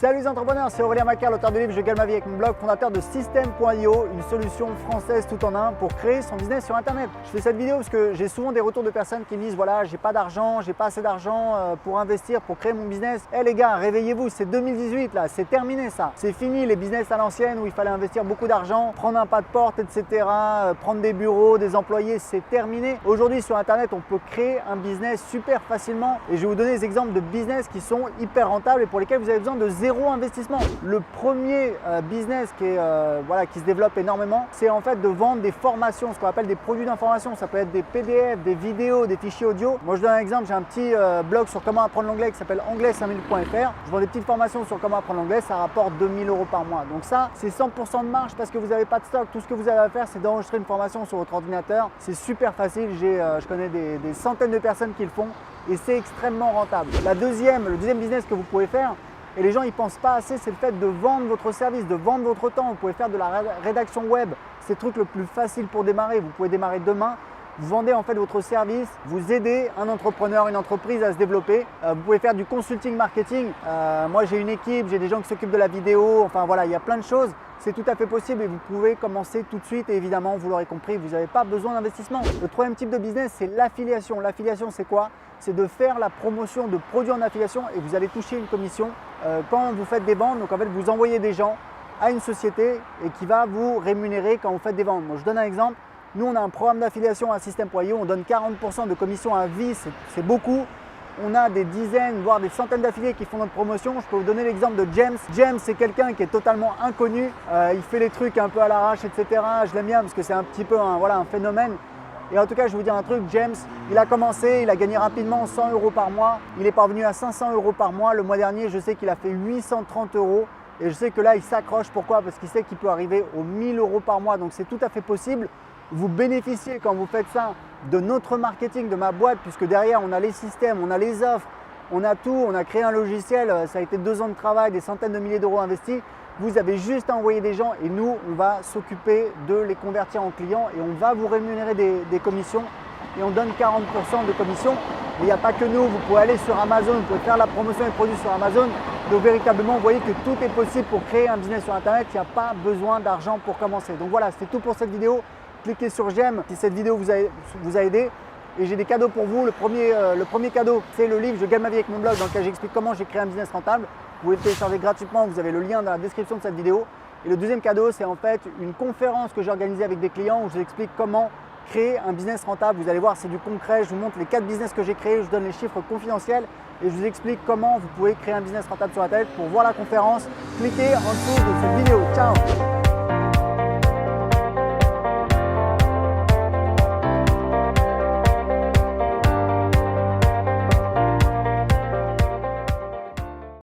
Salut les entrepreneurs, c'est Aurélien Macar, l'auteur du livre Je gagne ma vie avec mon blog, fondateur de System.io, une solution française tout en un pour créer son business sur internet. Je fais cette vidéo parce que j'ai souvent des retours de personnes qui me disent voilà, j'ai pas d'argent, j'ai pas assez d'argent pour investir, pour créer mon business. Eh les gars, réveillez-vous, c'est 2018 là, c'est terminé ça. C'est fini les business à l'ancienne où il fallait investir beaucoup d'argent, prendre un pas de porte, etc. Prendre des bureaux, des employés, c'est terminé. Aujourd'hui sur internet, on peut créer un business super facilement et je vais vous donner des exemples de business qui sont hyper rentables et pour lesquels vous avez besoin de zéro investissement. Le premier business qui se développe énormément, c'est en fait de vendre des formations, ce qu'on appelle des produits d'information. Ça peut être des PDF, des vidéos, des fichiers audio. Moi je donne un exemple, j'ai un petit blog sur comment apprendre l'anglais qui s'appelle anglais5000.fr. Je vends des petites formations sur comment apprendre l'anglais, ça rapporte 2000 € par mois. Donc ça, c'est 100% de marge parce que vous n'avez pas de stock. Tout ce que vous avez à faire, c'est d'enregistrer une formation sur votre ordinateur. C'est super facile, je connais des centaines de personnes qui le font et c'est extrêmement rentable. Le deuxième business que vous pouvez faire, et les gens n'y pensent pas assez, c'est le fait de vendre votre service, de vendre votre temps. Vous pouvez faire de la rédaction web, c'est le truc le plus facile pour démarrer. Vous pouvez démarrer demain, vous vendez en fait votre service, vous aidez un entrepreneur, une entreprise à se développer. Vous pouvez faire du consulting marketing. Moi j'ai une équipe, j'ai des gens qui s'occupent de la vidéo, enfin voilà, il y a plein de choses. C'est tout à fait possible et vous pouvez commencer tout de suite et évidemment, vous l'aurez compris, vous n'avez pas besoin d'investissement. Le troisième type de business, c'est l'affiliation. L'affiliation, c'est quoi? C'est de faire la promotion de produits en affiliation et vous allez toucher une commission quand vous faites des ventes. Donc en fait, vous envoyez des gens à une société et qui va vous rémunérer quand vous faites des ventes. Moi, je donne un exemple. Nous, on a un programme d'affiliation à System.io. On donne 40% de commission à vie, c'est beaucoup. On a des dizaines, voire des centaines d'affiliés qui font notre promotion. Je peux vous donner l'exemple de James. James, c'est quelqu'un qui est totalement inconnu. Il fait les trucs un peu à l'arrache, etc. Je l'aime bien parce que c'est un petit peu un phénomène. Et en tout cas, je vais vous dire un truc, James, il a commencé, il a gagné rapidement 100 € par mois. Il est parvenu à 500 € par mois. Le mois dernier, je sais qu'il a fait 830 €. Et je sais que là, il s'accroche. Pourquoi? Parce qu'il sait qu'il peut arriver aux 1000 € par mois. Donc, c'est tout à fait possible. Vous bénéficiez quand vous faites ça de notre marketing, de ma boîte, puisque derrière, on a les systèmes, on a les offres, on a tout. On a créé un logiciel. Ça a été 2 ans de travail, des centaines de milliers d'euros investis. Vous avez juste à envoyer des gens et nous, on va s'occuper de les convertir en clients et on va vous rémunérer des commissions et on donne 40% de commissions. Mais il n'y a pas que nous, vous pouvez aller sur Amazon, vous pouvez faire la promotion des produits sur Amazon. Donc véritablement, vous voyez que tout est possible pour créer un business sur Internet. Il n'y a pas besoin d'argent pour commencer. Donc voilà, c'était tout pour cette vidéo. Cliquez sur j'aime si cette vidéo vous a aidé. Et j'ai des cadeaux pour vous. Le premier cadeau, c'est le livre Je gagne ma vie avec mon blog dans lequel j'explique comment j'ai créé un business rentable. Vous pouvez le télécharger gratuitement, vous avez le lien dans la description de cette vidéo. Et le deuxième cadeau, c'est en fait une conférence que j'ai organisée avec des clients où je vous explique comment créer un business rentable. Vous allez voir, c'est du concret. Je vous montre les 4 business que j'ai créés, je vous donne les chiffres confidentiels et je vous explique comment vous pouvez créer un business rentable sur Internet. Pour voir la conférence, cliquez en dessous de cette vidéo. Ciao!